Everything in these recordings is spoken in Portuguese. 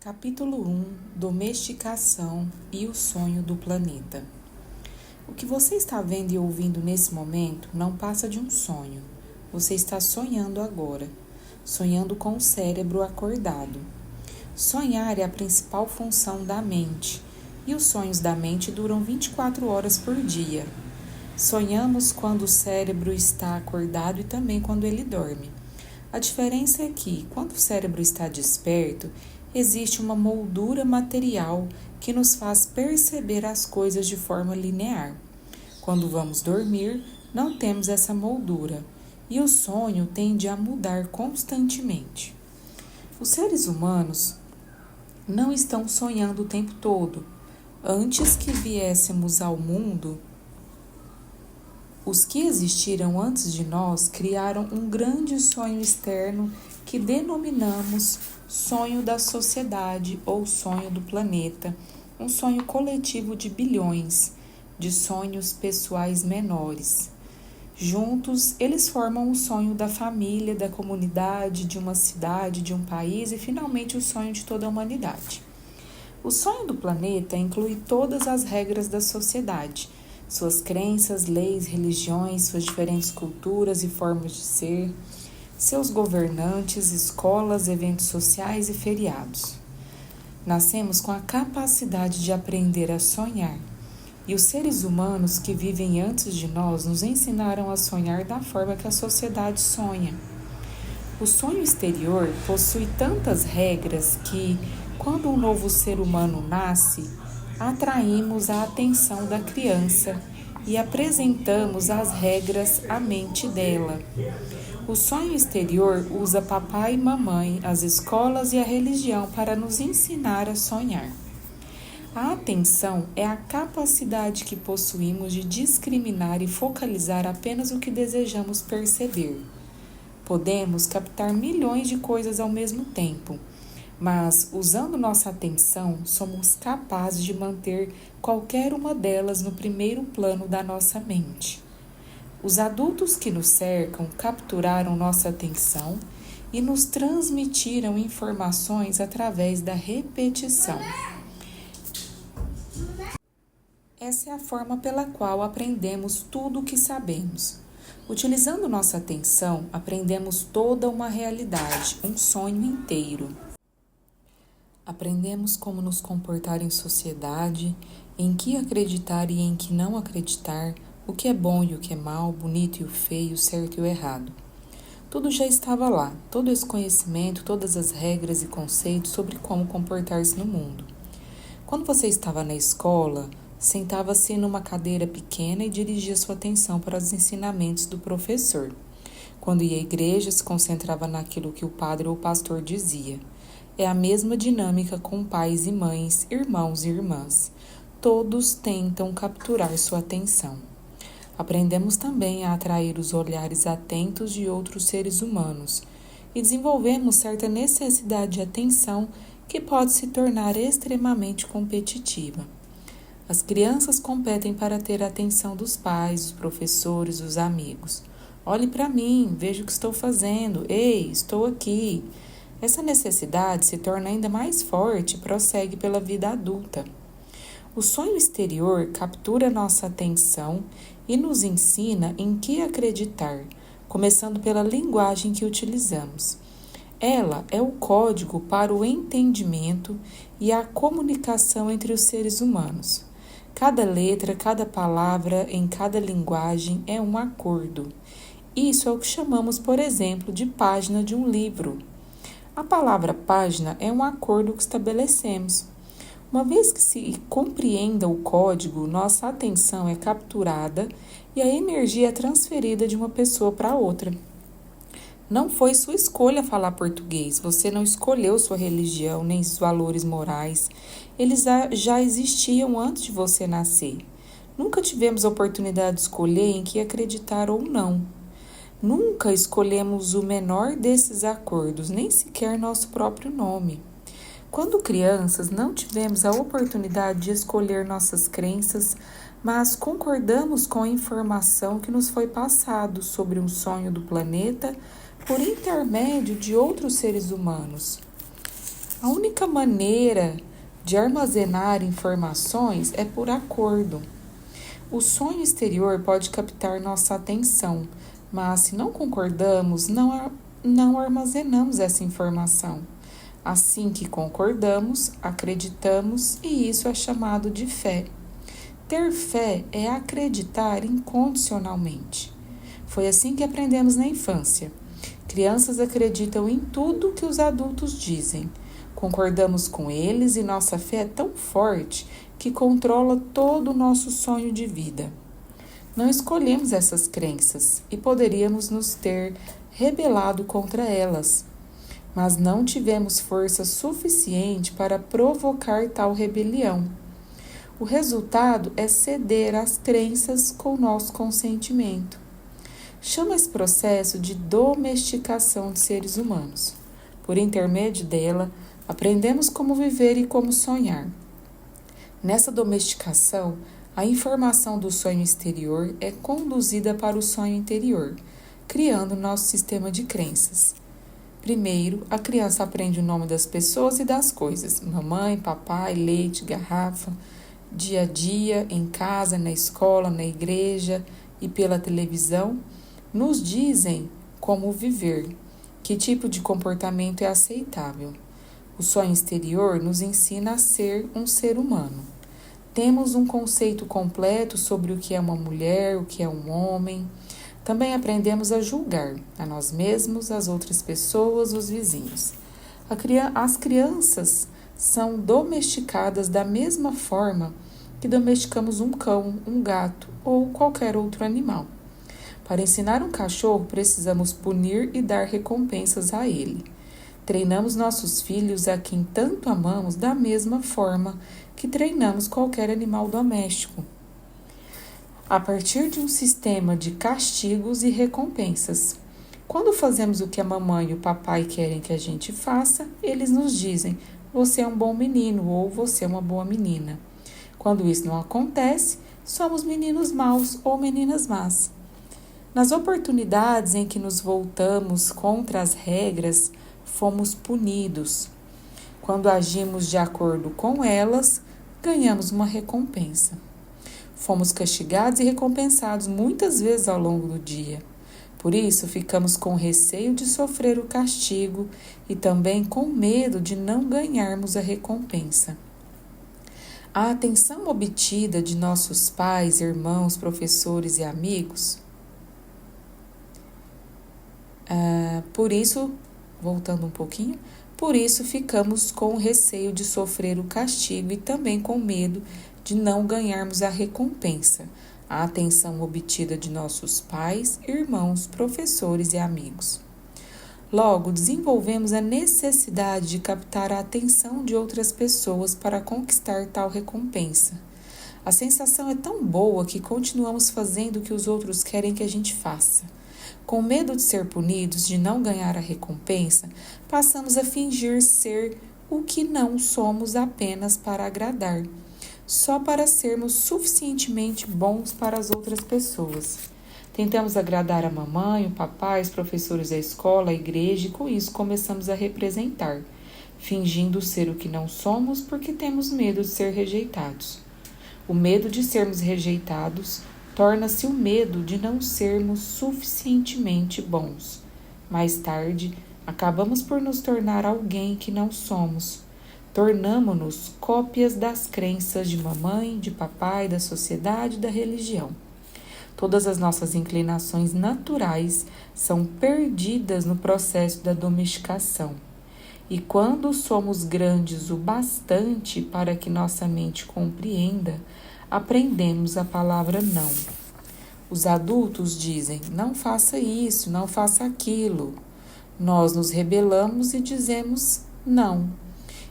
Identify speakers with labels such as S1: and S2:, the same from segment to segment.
S1: Capítulo 1: Domesticação e o sonho do planeta. O que você está vendo e ouvindo nesse momento não passa de um sonho. Você está sonhando agora, sonhando com o cérebro acordado. Sonhar é a principal função da mente, e os sonhos da mente duram 24 horas por dia. Sonhamos quando o cérebro está acordado e também quando ele dorme. A diferença é que, quando o cérebro está desperto, existe uma moldura material que nos faz perceber as coisas de forma linear. Quando vamos dormir, não temos essa moldura, e o sonho tende a mudar constantemente. Os seres humanos não estão sonhando o tempo todo. Antes que viéssemos ao mundo, os que existiram antes de nós criaram um grande sonho externo que denominamos sonho da sociedade ou sonho do planeta, um sonho coletivo de bilhões de sonhos pessoais menores. Juntos, eles formam o sonho da família, da comunidade, de uma cidade, de um país e, finalmente, o sonho de toda a humanidade. O sonho do planeta inclui todas as regras da sociedade, suas crenças, leis, religiões, suas diferentes culturas e formas de ser, seus governantes, escolas, eventos sociais e feriados. Nascemos com a capacidade de aprender a sonhar, e os seres humanos que vivem antes de nós nos ensinaram a sonhar da forma que a sociedade sonha. O sonho exterior possui tantas regras que, quando um novo ser humano nasce, atraímos a atenção da criança e apresentamos as regras à mente dela. O sonho exterior usa papai e mamãe, as escolas e a religião para nos ensinar a sonhar. A atenção é a capacidade que possuímos de discriminar e focalizar apenas o que desejamos perceber. Podemos captar milhões de coisas ao mesmo tempo, mas, usando nossa atenção, somos capazes de manter qualquer uma delas no primeiro plano da nossa mente. Os adultos que nos cercam capturaram nossa atenção e nos transmitiram informações através da repetição. Essa é a forma pela qual aprendemos tudo o que sabemos. Utilizando nossa atenção, aprendemos toda uma realidade, um sonho inteiro. Aprendemos como nos comportar em sociedade, em que acreditar e em que não acreditar, o que é bom e o que é mal, bonito e o feio, o certo e o errado. Tudo já estava lá, todo esse conhecimento, todas as regras e conceitos sobre como comportar-se no mundo. Quando você estava na escola, sentava-se numa cadeira pequena e dirigia sua atenção para os ensinamentos do professor. Quando ia à igreja, se concentrava naquilo que o padre ou o pastor dizia. É a mesma dinâmica com pais e mães, irmãos e irmãs. Todos tentam capturar sua atenção. Aprendemos também a atrair os olhares atentos de outros seres humanos e desenvolvemos certa necessidade de atenção que pode se tornar extremamente competitiva. As crianças competem para ter a atenção dos pais, dos professores, dos amigos. Olhe para mim, veja o que estou fazendo. Ei, estou aqui. Essa necessidade se torna ainda mais forte e prossegue pela vida adulta. O sonho exterior captura nossa atenção e nos ensina em que acreditar, começando pela linguagem que utilizamos. Ela é o código para o entendimento e a comunicação entre os seres humanos. Cada letra, cada palavra em cada linguagem é um acordo. Isso é o que chamamos, por exemplo, de página de um livro. A palavra página é um acordo que estabelecemos. Uma vez que se compreenda o código, nossa atenção é capturada e a energia é transferida de uma pessoa para outra. Não foi sua escolha falar português, você não escolheu sua religião nem seus valores morais. Eles já existiam antes de você nascer. Nunca tivemos a oportunidade de escolher em que acreditar ou não. Nunca escolhemos o menor desses acordos, nem sequer nosso próprio nome. Quando crianças, não tivemos a oportunidade de escolher nossas crenças, mas concordamos com a informação que nos foi passada sobre um sonho do planeta por intermédio de outros seres humanos. A única maneira de armazenar informações é por acordo. O sonho exterior pode captar nossa atenção, mas se não concordamos, não armazenamos essa informação. Assim que concordamos, acreditamos e isso é chamado de fé. Ter fé é acreditar incondicionalmente. Foi assim que aprendemos na infância. Crianças acreditam em tudo que os adultos dizem. Concordamos com eles e nossa fé é tão forte que controla todo o nosso sonho de vida. Não escolhemos essas crenças e poderíamos nos ter rebelado contra elas, mas não tivemos força suficiente para provocar tal rebelião. O resultado é ceder às crenças com nosso consentimento. Chama esse processo de domesticação de seres humanos. Por intermédio dela, aprendemos como viver e como sonhar. Nessa domesticação, a informação do sonho exterior é conduzida para o sonho interior, criando nosso sistema de crenças. Primeiro, a criança aprende o nome das pessoas e das coisas: mamãe, papai, leite, garrafa, dia a dia, em casa, na escola, na igreja e pela televisão, nos dizem como viver, que tipo de comportamento é aceitável. O sonho exterior nos ensina a ser um ser humano. Temos um conceito completo sobre o que é uma mulher, o que é um homem. Também aprendemos a julgar a nós mesmos, as outras pessoas, os vizinhos. As crianças são domesticadas da mesma forma que domesticamos um cão, um gato ou qualquer outro animal. Para ensinar um cachorro, precisamos punir e dar recompensas a ele. Treinamos nossos filhos a quem tanto amamos da mesma forma que treinamos qualquer animal doméstico, a partir de um sistema de castigos e recompensas. Quando fazemos o que a mamãe e o papai querem que a gente faça, eles nos dizem: você é um bom menino ou você é uma boa menina. Quando isso não acontece, somos meninos maus ou meninas más. Nas oportunidades em que nos voltamos contra as regras, fomos punidos. Quando agimos de acordo com elas, ganhamos uma recompensa. Fomos castigados e recompensados muitas vezes ao longo do dia. Por isso, ficamos com receio de sofrer o castigo e também com medo de não ganharmos a recompensa. A atenção obtida de nossos pais, irmãos, professores e amigos. Por isso, ficamos com receio de sofrer o castigo e também com medo de não ganharmos a recompensa, a atenção obtida de nossos pais, irmãos, professores e amigos. Logo, desenvolvemos a necessidade de captar a atenção de outras pessoas para conquistar tal recompensa. A sensação é tão boa que continuamos fazendo o que os outros querem que a gente faça. Com medo de ser punidos, de não ganhar a recompensa, passamos a fingir ser o que não somos apenas para agradar, só para sermos suficientemente bons para as outras pessoas. Tentamos agradar a mamãe, o papai, os professores da escola, a igreja e com isso começamos a representar, fingindo ser o que não somos porque temos medo de ser rejeitados. O medo de sermos rejeitados torna-se o medo de não sermos suficientemente bons. Mais tarde, acabamos por nos tornar alguém que não somos. Tornamo-nos cópias das crenças de mamãe, de papai, da sociedade e da religião. Todas as nossas inclinações naturais são perdidas no processo da domesticação. E quando somos grandes o bastante para que nossa mente compreenda, aprendemos a palavra não. Os adultos dizem: não faça isso, não faça aquilo. Nós nos rebelamos e dizemos não.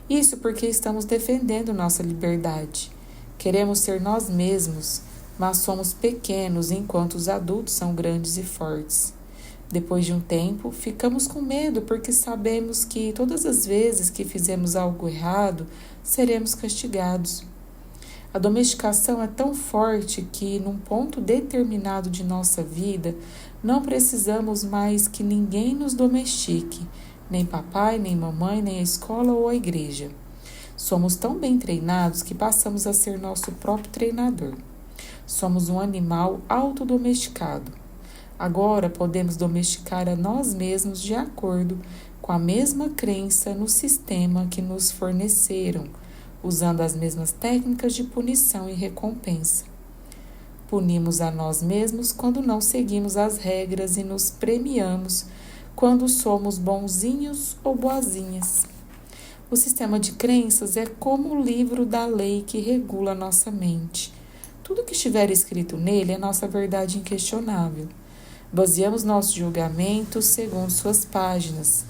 S1: Isso porque estamos defendendo nossa liberdade. Queremos ser nós mesmos, mas somos pequenos enquanto os adultos são grandes e fortes. Depois de um tempo, ficamos com medo porque sabemos que todas as vezes que fizemos algo errado, seremos castigados. A domesticação é tão forte que, num ponto determinado de nossa vida, não precisamos mais que ninguém nos domestique, nem papai, nem mamãe, nem a escola ou a igreja. Somos tão bem treinados que passamos a ser nosso próprio treinador. Somos um animal autodomesticado. Agora podemos domesticar a nós mesmos de acordo com a mesma crença no sistema que nos forneceram, usando as mesmas técnicas de punição e recompensa. Punimos a nós mesmos quando não seguimos as regras e nos premiamos quando somos bonzinhos ou boazinhas. O sistema de crenças é como o livro da lei que regula nossa mente. Tudo que estiver escrito nele é nossa verdade inquestionável. Baseamos nossos julgamentos segundo suas páginas,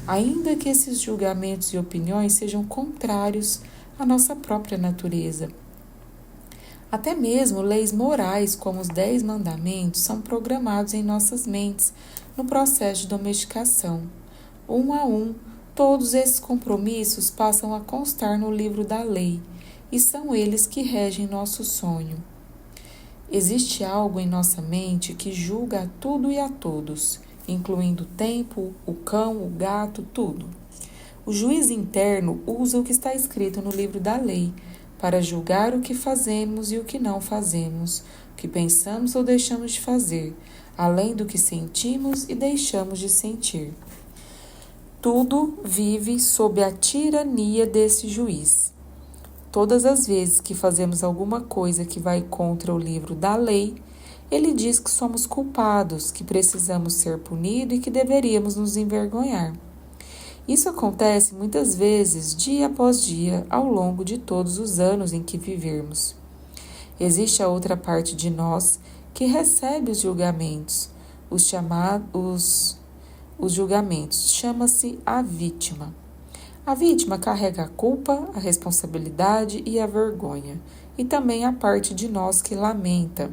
S1: ainda que esses julgamentos e opiniões sejam contrários à nossa própria natureza. Até mesmo leis morais, como os 10 mandamentos, são programados em nossas mentes no processo de domesticação. Um a um, todos esses compromissos passam a constar no livro da lei, e são eles que regem nosso sonho. Existe algo em nossa mente que julga a tudo e a todos, incluindo o tempo, o cão, o gato, tudo. O juiz interno usa o que está escrito no livro da lei para julgar o que fazemos e o que não fazemos, o que pensamos ou deixamos de fazer, além do que sentimos e deixamos de sentir. Tudo vive sob a tirania desse juiz. Todas as vezes que fazemos alguma coisa que vai contra o livro da lei, ele diz que somos culpados, que precisamos ser punidos e que deveríamos nos envergonhar. Isso acontece muitas vezes, dia após dia, ao longo de todos os anos em que vivermos. Existe a outra parte de nós que recebe os julgamentos. Os julgamentos chama-se a vítima. A vítima carrega a culpa, a responsabilidade e a vergonha, e também a parte de nós que lamenta.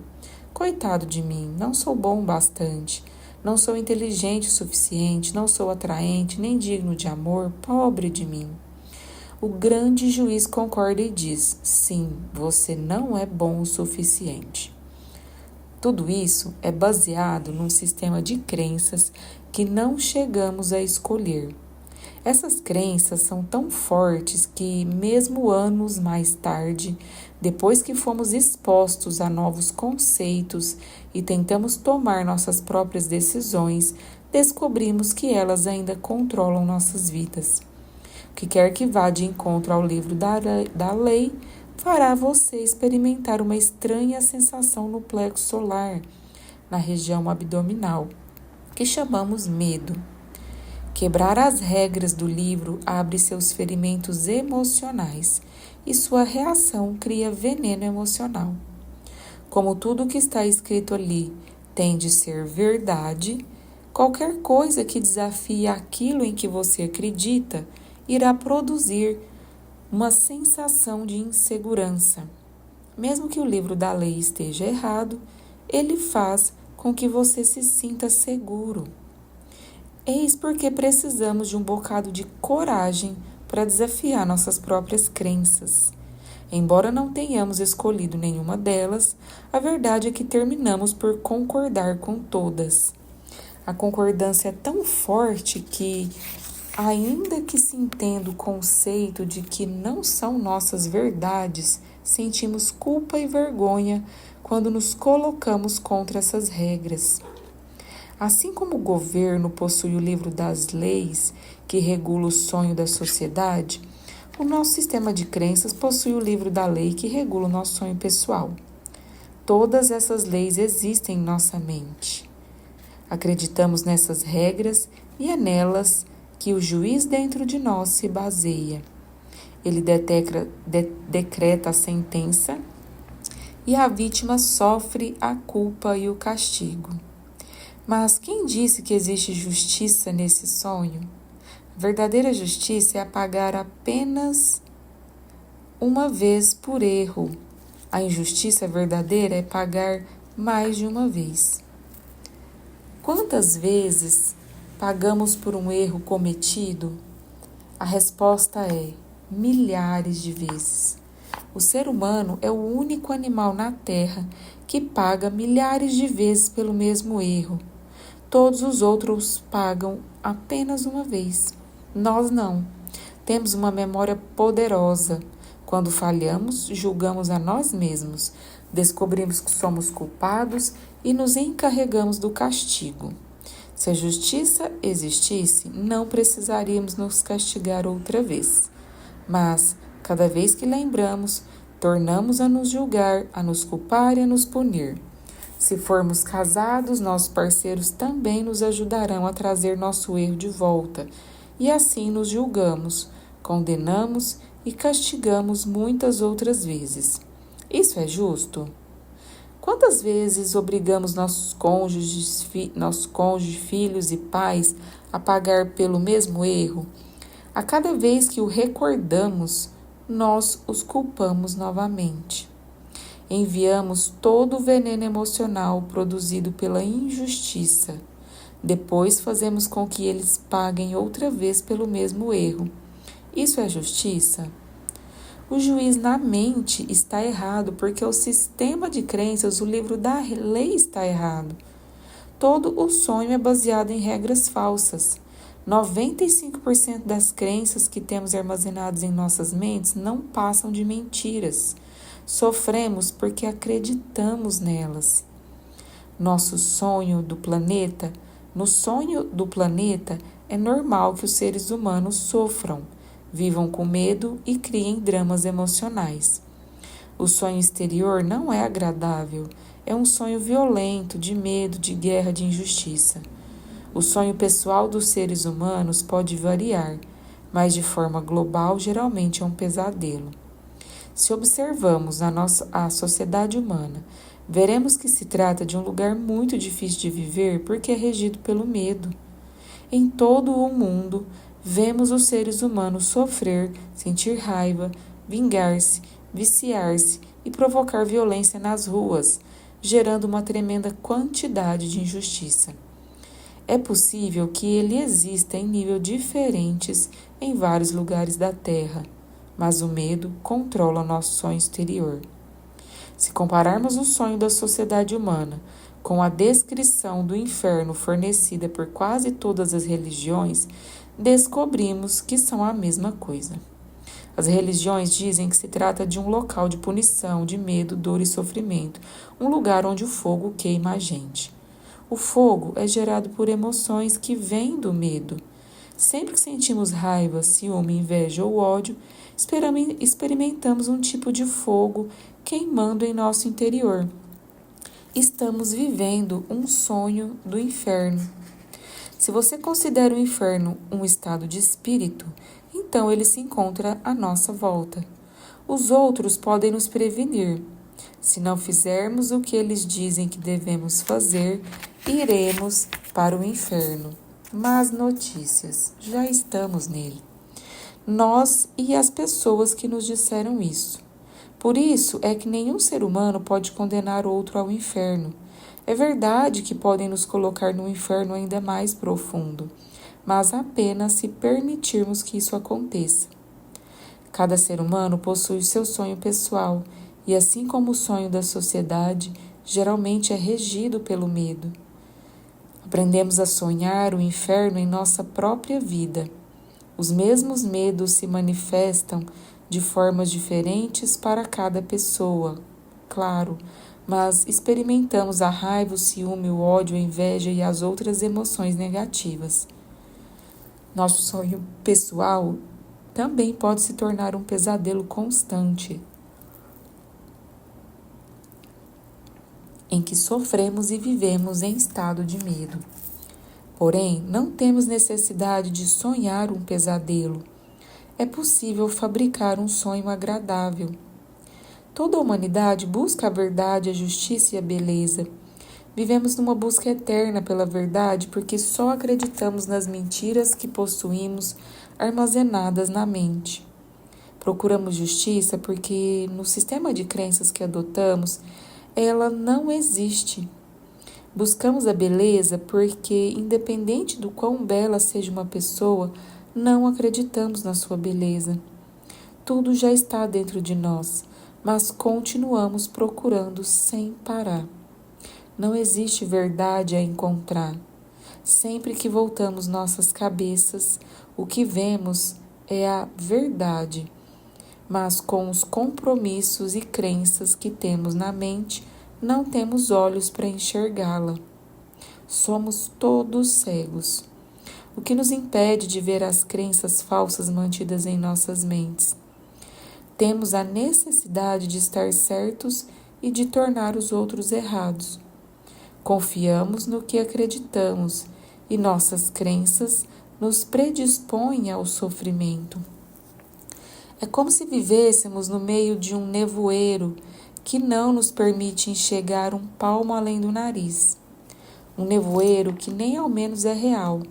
S1: Coitado de mim, não sou bom o bastante, não sou inteligente o suficiente, não sou atraente, nem digno de amor, pobre de mim. O grande juiz concorda e diz: sim, você não é bom o suficiente. Tudo isso é baseado num sistema de crenças que não chegamos a escolher. Essas crenças são tão fortes que, mesmo anos mais tarde, depois que fomos expostos a novos conceitos e tentamos tomar nossas próprias decisões, descobrimos que elas ainda controlam nossas vidas. O que quer que vá de encontro ao livro da lei, fará você experimentar uma estranha sensação no plexo solar, na região abdominal, que chamamos medo. Quebrar as regras do livro abre seus ferimentos emocionais e sua reação cria veneno emocional. Como tudo que está escrito ali tem de ser verdade, qualquer coisa que desafie aquilo em que você acredita irá produzir uma sensação de insegurança. Mesmo que o livro da lei esteja errado, ele faz com que você se sinta seguro. Eis porque precisamos de um bocado de coragem para desafiar nossas próprias crenças. Embora não tenhamos escolhido nenhuma delas, a verdade é que terminamos por concordar com todas. A concordância é tão forte que, ainda que se entenda o conceito de que não são nossas verdades, sentimos culpa e vergonha quando nos colocamos contra essas regras. Assim como o governo possui o livro das leis, que regula o sonho da sociedade, o nosso sistema de crenças possui o livro da lei que regula o nosso sonho pessoal. Todas essas leis existem em nossa mente. Acreditamos nessas regras e é nelas que o juiz dentro de nós se baseia. Ele decreta a sentença e a vítima sofre a culpa e o castigo. Mas quem disse que existe justiça nesse sonho? A verdadeira justiça é pagar apenas uma vez por erro. A injustiça verdadeira é pagar mais de uma vez. Quantas vezes pagamos por um erro cometido? A resposta é milhares de vezes. O ser humano é o único animal na Terra que paga milhares de vezes pelo mesmo erro. Todos os outros pagam apenas uma vez. Nós não. Temos uma memória poderosa. Quando falhamos, julgamos a nós mesmos, descobrimos que somos culpados e nos encarregamos do castigo. Se a justiça existisse, não precisaríamos nos castigar outra vez. Mas, cada vez que lembramos, tornamos a nos julgar, a nos culpar e a nos punir. Se formos casados, nossos parceiros também nos ajudarão a trazer nosso erro de volta, e assim nos julgamos, condenamos e castigamos muitas outras vezes. Isso é justo? Quantas vezes obrigamos nossos cônjuges, filhos e pais a pagar pelo mesmo erro? A cada vez que o recordamos, nós os culpamos novamente. Enviamos todo o veneno emocional produzido pela injustiça. Depois fazemos com que eles paguem outra vez pelo mesmo erro. Isso é justiça? O juiz na mente está errado porque o sistema de crenças, o livro da lei está errado. Todo o sonho é baseado em regras falsas. 95% das crenças que temos armazenadas em nossas mentes não passam de mentiras. Sofremos porque acreditamos nelas. No sonho do planeta, é normal que os seres humanos sofram, vivam com medo e criem dramas emocionais. O sonho exterior não é agradável, é um sonho violento, de medo, de guerra, de injustiça. O sonho pessoal dos seres humanos pode variar, mas de forma global geralmente é um pesadelo. Se observamos a sociedade humana, veremos que se trata de um lugar muito difícil de viver porque é regido pelo medo. Em todo o mundo, vemos os seres humanos sofrer, sentir raiva, vingar-se, viciar-se e provocar violência nas ruas, gerando uma tremenda quantidade de injustiça. É possível que ele exista em níveis diferentes em vários lugares da Terra, mas o medo controla nosso sonho exterior. Se compararmos o sonho da sociedade humana com a descrição do inferno fornecida por quase todas as religiões, descobrimos que são a mesma coisa. As religiões dizem que se trata de um local de punição, de medo, dor e sofrimento, um lugar onde o fogo queima a gente. O fogo é gerado por emoções que vêm do medo. Sempre que sentimos raiva, ciúme, inveja ou ódio, experimentamos um tipo de fogo queimando em nosso interior. Estamos vivendo um sonho do inferno. Se você considera o inferno um estado de espírito, então ele se encontra à nossa volta. Os outros podem nos prevenir. Se não fizermos o que eles dizem que devemos fazer, iremos para o inferno. Más notícias, já estamos nele. Nós e as pessoas que nos disseram isso. Por isso é que nenhum ser humano pode condenar outro ao inferno. É verdade que podem nos colocar no inferno ainda mais profundo, mas apenas se permitirmos que isso aconteça. Cada ser humano possui o seu sonho pessoal e, assim como o sonho da sociedade, geralmente é regido pelo medo. Aprendemos a sonhar o inferno em nossa própria vida. Os mesmos medos se manifestam de formas diferentes para cada pessoa, claro, mas experimentamos a raiva, o ciúme, o ódio, a inveja e as outras emoções negativas. Nosso sonho pessoal também pode se tornar um pesadelo constante, em que sofremos e vivemos em estado de medo. Porém, não temos necessidade de sonhar um pesadelo. É possível fabricar um sonho agradável. Toda a humanidade busca a verdade, a justiça e a beleza. Vivemos numa busca eterna pela verdade porque só acreditamos nas mentiras que possuímos armazenadas na mente. Procuramos justiça porque, no sistema de crenças que adotamos, ela não existe. Buscamos a beleza porque, independente do quão bela seja uma pessoa, não acreditamos na sua beleza. Tudo já está dentro de nós, mas continuamos procurando sem parar. Não existe verdade a encontrar. Sempre que voltamos nossas cabeças, o que vemos é a verdade, mas com os compromissos e crenças que temos na mente, não temos olhos para enxergá-la. Somos todos cegos, o que nos impede de ver as crenças falsas mantidas em nossas mentes. Temos a necessidade de estar certos e de tornar os outros errados. Confiamos no que acreditamos e nossas crenças nos predispõem ao sofrimento. É como se vivêssemos no meio de um nevoeiro que não nos permite enxergar um palmo além do nariz. Um nevoeiro que nem ao menos é real.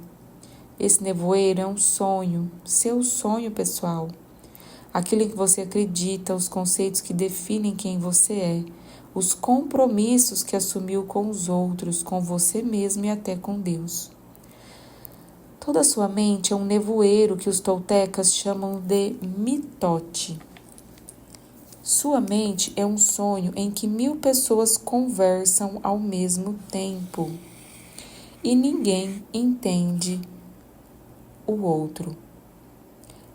S1: Esse nevoeiro é um sonho, seu sonho pessoal. Aquilo em que você acredita, os conceitos que definem quem você é, os compromissos que assumiu com os outros, com você mesmo e até com Deus. Toda a sua mente é um nevoeiro que os toltecas chamam de mitote. Sua mente é um sonho em que 1000 pessoas conversam ao mesmo tempo e ninguém entende o outro.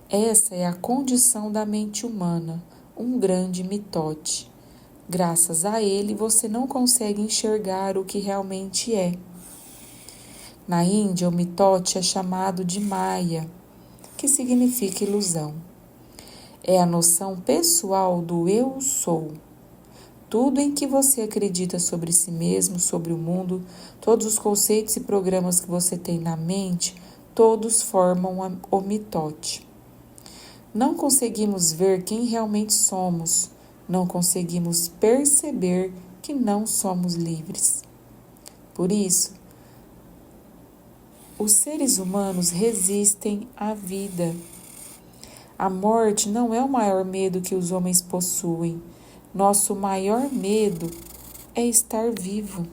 S1: Essa é a condição da mente humana, um grande mitote. Graças a ele, você não consegue enxergar o que realmente é. Na Índia, o mitote é chamado de Maya, que significa ilusão. É a noção pessoal do eu sou. Tudo em que você acredita sobre si mesmo, sobre o mundo, todos os conceitos e programas que você tem na mente, todos formam o mitote. Não conseguimos ver quem realmente somos, não conseguimos perceber que não somos livres. Por isso, os seres humanos resistem à vida. A morte não é o maior medo que os homens possuem. Nosso maior medo é estar vivo.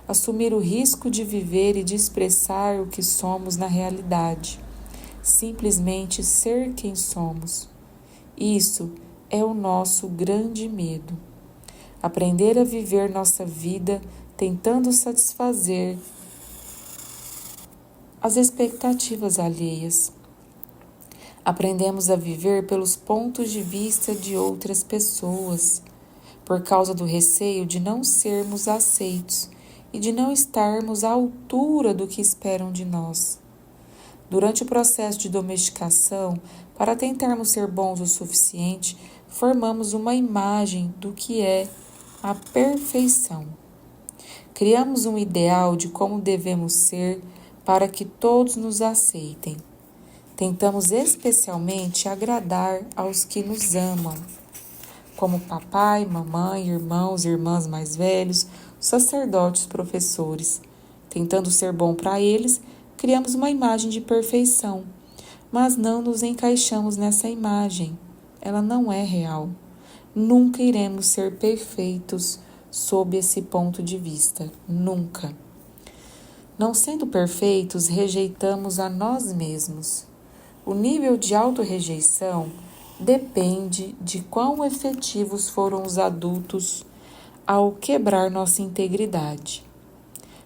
S1: Assumir o risco de viver e de expressar o que somos na realidade. Simplesmente ser quem somos. Isso é o nosso grande medo. Aprender a viver nossa vida tentando satisfazer as expectativas alheias. Aprendemos a viver pelos pontos de vista de outras pessoas, por causa do receio de não sermos aceitos e de não estarmos à altura do que esperam de nós. Durante o processo de domesticação, para tentarmos ser bons o suficiente, formamos uma imagem do que é a perfeição. Criamos um ideal de como devemos ser para que todos nos aceitem. Tentamos especialmente agradar aos que nos amam, como papai, mamãe, irmãos e irmãs mais velhos, sacerdotes, professores. Tentando ser bom para eles, criamos uma imagem de perfeição, mas não nos encaixamos nessa imagem. Ela não é real. Nunca iremos ser perfeitos sob esse ponto de vista. Nunca. Não sendo perfeitos, rejeitamos a nós mesmos. O nível de autorrejeição depende de quão efetivos foram os adultos ao quebrar nossa integridade.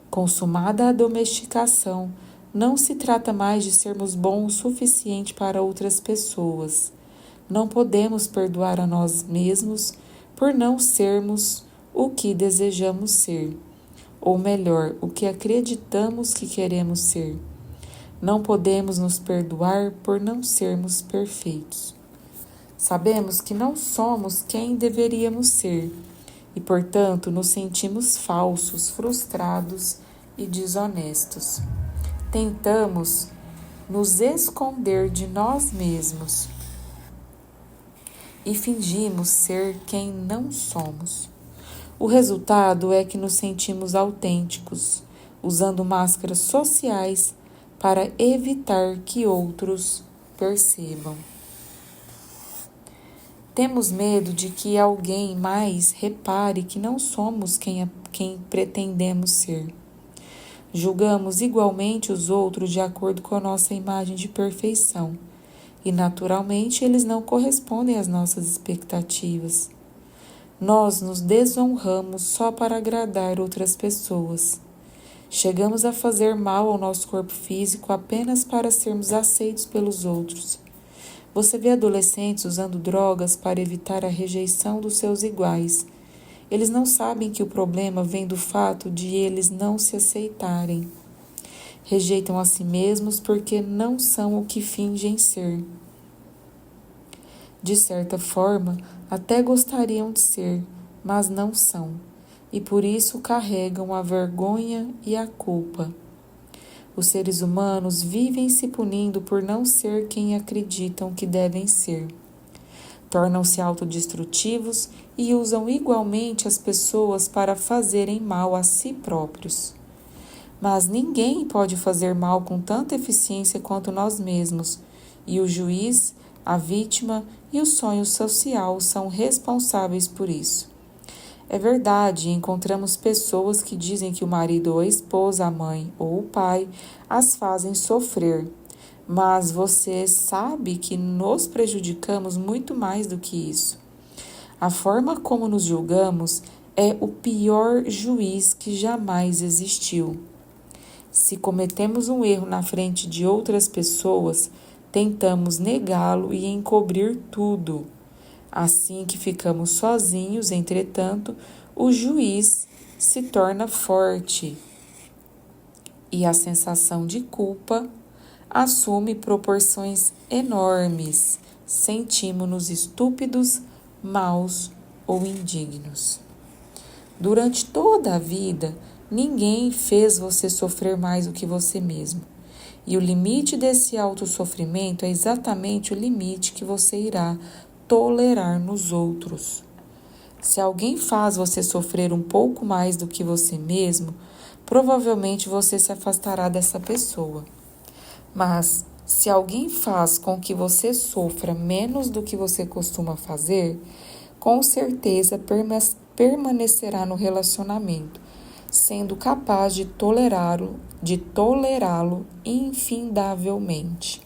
S1: Consumada a domesticação, não se trata mais de sermos bons o suficiente para outras pessoas. Não podemos perdoar a nós mesmos por não sermos o que desejamos ser, ou melhor, o que acreditamos que queremos ser. Não podemos nos perdoar por não sermos perfeitos. Sabemos que não somos quem deveríamos ser e, portanto, nos sentimos falsos, frustrados e desonestos. Tentamos nos esconder de nós mesmos e fingimos ser quem não somos. O resultado é que nos sentimos autênticos, usando máscaras sociais para evitar que outros percebam. Temos medo de que alguém mais repare que não somos quem pretendemos ser. Julgamos igualmente os outros de acordo com a nossa imagem de perfeição, e naturalmente eles não correspondem às nossas expectativas. Nós nos desonramos só para agradar outras pessoas. Chegamos a fazer mal ao nosso corpo físico apenas para sermos aceitos pelos outros. Você vê adolescentes usando drogas para evitar a rejeição dos seus iguais. Eles não sabem que o problema vem do fato de eles não se aceitarem. Rejeitam a si mesmos porque não são o que fingem ser. De certa forma, até gostariam de ser, mas não são, e por isso carregam a vergonha e a culpa. Os seres humanos vivem se punindo por não ser quem acreditam que devem ser. Tornam-se autodestrutivos e usam igualmente as pessoas para fazerem mal a si próprios. Mas ninguém pode fazer mal com tanta eficiência quanto nós mesmos, e o juiz, a vítima e o sonho social são responsáveis por isso. É verdade, encontramos pessoas que dizem que o marido ou a esposa, a mãe ou o pai as fazem sofrer. Mas você sabe que nos prejudicamos muito mais do que isso. A forma como nos julgamos é o pior juiz que jamais existiu. Se cometemos um erro na frente de outras pessoas, tentamos negá-lo e encobrir tudo. Assim que ficamos sozinhos, entretanto, o juiz se torna forte e a sensação de culpa assume proporções enormes. Sentimos-nos estúpidos, maus ou indignos. Durante toda a vida, ninguém fez você sofrer mais do que você mesmo. E o limite desse autossofrimento é exatamente o limite que você irá tolerar nos outros. Se alguém faz você sofrer um pouco mais do que você mesmo, provavelmente você se afastará dessa pessoa. Mas se alguém faz com que você sofra menos do que você costuma fazer, com certeza permanecerá no relacionamento, sendo capaz de tolerá-lo infindavelmente.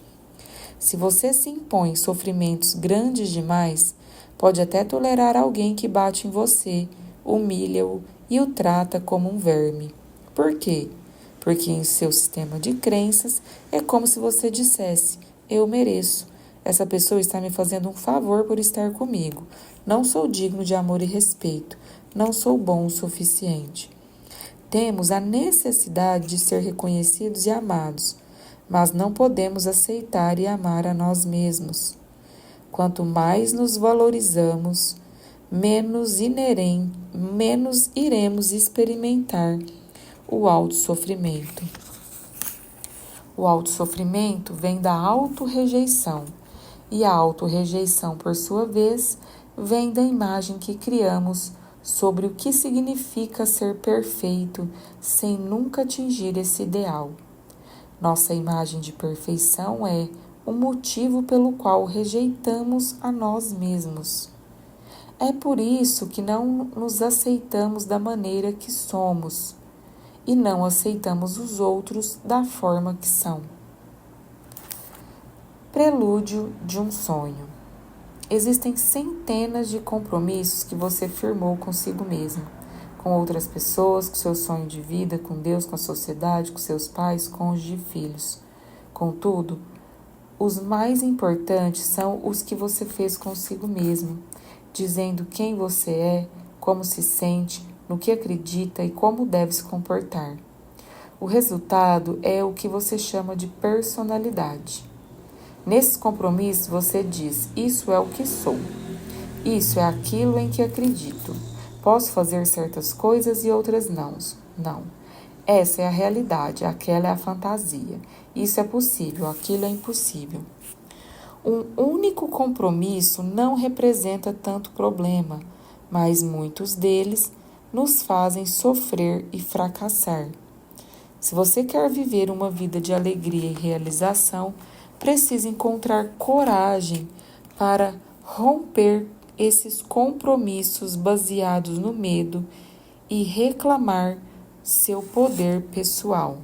S1: Se você se impõe sofrimentos grandes demais, pode até tolerar alguém que bate em você, humilha-o e o trata como um verme. Por quê? Porque em seu sistema de crenças é como se você dissesse: eu mereço. Essa pessoa está me fazendo um favor por estar comigo. Não sou digno de amor e respeito. Não sou bom o suficiente. Temos a necessidade de ser reconhecidos e amados, mas não podemos aceitar e amar a nós mesmos. Quanto mais nos valorizamos, menos iremos experimentar o autossofrimento. O autossofrimento vem da autorrejeição, e a autorrejeição, por sua vez, vem da imagem que criamos sobre o que significa ser perfeito sem nunca atingir esse ideal. Nossa imagem de perfeição é o motivo pelo qual rejeitamos a nós mesmos. É por isso que não nos aceitamos da maneira que somos e não aceitamos os outros da forma que são. Prelúdio de um sonho. Existem centenas de compromissos que você firmou consigo mesmo, com outras pessoas, com seu sonho de vida, com Deus, com a sociedade, com seus pais, cônjuge e filhos. Contudo, os mais importantes são os que você fez consigo mesmo, dizendo quem você é, como se sente, no que acredita e como deve se comportar. O resultado é o que você chama de personalidade. Nesses compromissos você diz: isso é o que sou, isso é aquilo em que acredito. Posso fazer certas coisas e outras não. Não. Essa é a realidade, aquela é a fantasia. Isso é possível, aquilo é impossível. Um único compromisso não representa tanto problema, mas muitos deles nos fazem sofrer e fracassar. Se você quer viver uma vida de alegria e realização, precisa encontrar coragem para romper esses compromissos baseados no medo e reclamar seu poder pessoal.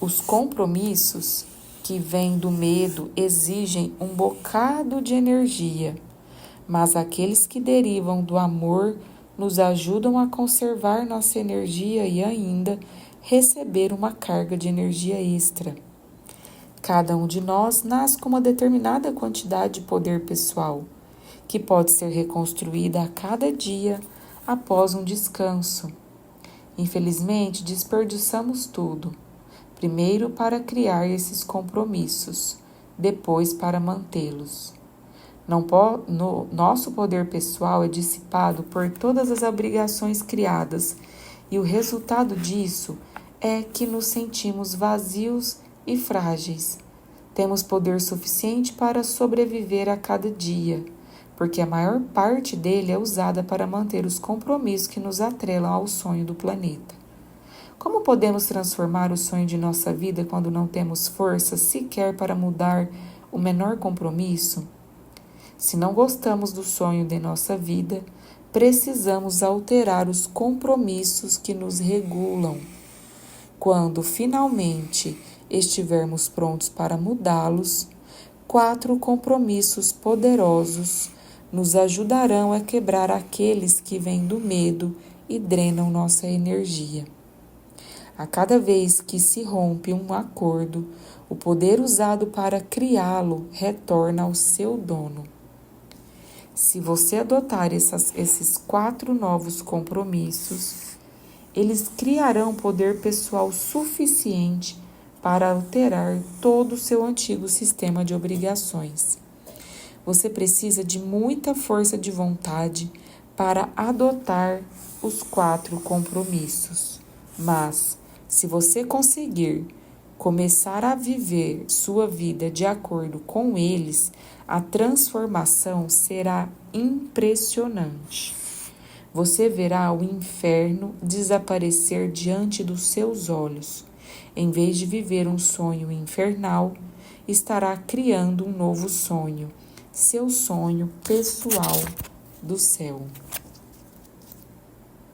S1: Os compromissos que vêm do medo exigem um bocado de energia, mas aqueles que derivam do amor nos ajudam a conservar nossa energia e ainda receber uma carga de energia extra. Cada um de nós nasce com uma determinada quantidade de poder pessoal, que pode ser reconstruída a cada dia após um descanso. Infelizmente, desperdiçamos tudo. Primeiro para criar esses compromissos, depois para mantê-los. Nosso poder pessoal é dissipado por todas as obrigações criadas, e o resultado disso é que nos sentimos vazios e frágeis. Temos poder suficiente para sobreviver a cada dia, porque a maior parte dele é usada para manter os compromissos que nos atrelam ao sonho do planeta. Como podemos transformar o sonho de nossa vida quando não temos força sequer para mudar o menor compromisso? Se não gostamos do sonho de nossa vida, precisamos alterar os compromissos que nos regulam. Quando finalmente estivermos prontos para mudá-los, 4 compromissos poderosos nos ajudarão a quebrar aqueles que vêm do medo e drenam nossa energia. A cada vez que se rompe um acordo, o poder usado para criá-lo retorna ao seu dono. Se você adotar esses 4 novos compromissos, eles criarão poder pessoal suficiente para alterar todo o seu antigo sistema de obrigações. Você precisa de muita força de vontade para adotar os 4 compromissos. Mas, se você conseguir começar a viver sua vida de acordo com eles, a transformação será impressionante. Você verá o inferno desaparecer diante dos seus olhos. Em vez de viver um sonho infernal, estará criando um novo sonho, seu sonho pessoal do céu.